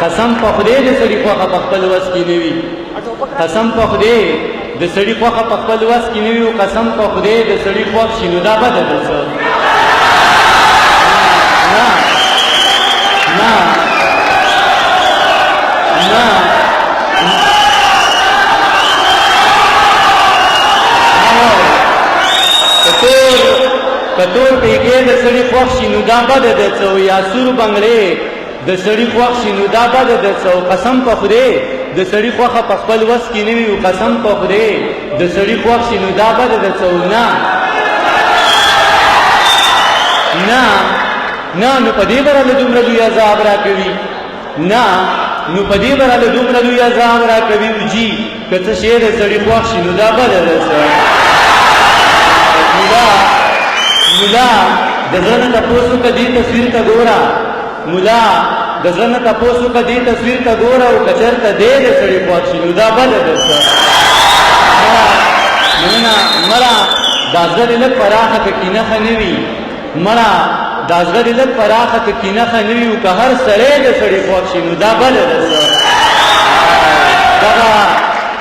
قسم په خدای د سړي خوښه په خپل وس کې نه وي قسم په خدای د سړي خوښه په خپل وس کې نه وي او قسم په خدای د سړي خوښ شي نو دا بده ده څه نه نه نه کتور پیګې د سړي خوښ شي نو دا بده ده څه یا سور بنګړې د سړي خوښ شي نو دا بده ده څه قسم په خدای د سړي خوښه په خپل وس کې نه وي او قسم په خدای د سړي خوښ شي نو دا بده ده څه نه نه نه نو په دې باندې دومره لوی عذاب راکوي نه نو په دې باندې دومره لوی عذاب راکوي جی که څه شی د سړي خوښ شي نو دا بده ده څه مولا د زړه تاسو کدي تصویر ته ګورا مولا د زړه تاسو کدي تصویر ته ګورا او کچرته دې د سړي خوښ شي نو دا بده ده څه نه مرا د زړه له پراخه کې نه خنوي مرا د زړه له پراخه کې نه خنوي او که هر سړی د سړي خوښ شي نو دا بده ده څه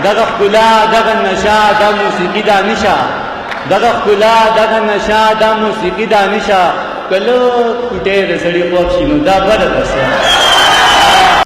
دغه خلا دغه نشا د موسیقي دا نشا دغه خلا دغه نشا د موسیقي دا نشا کله کوټه د سړي خوښ شي نو دا بده ده څه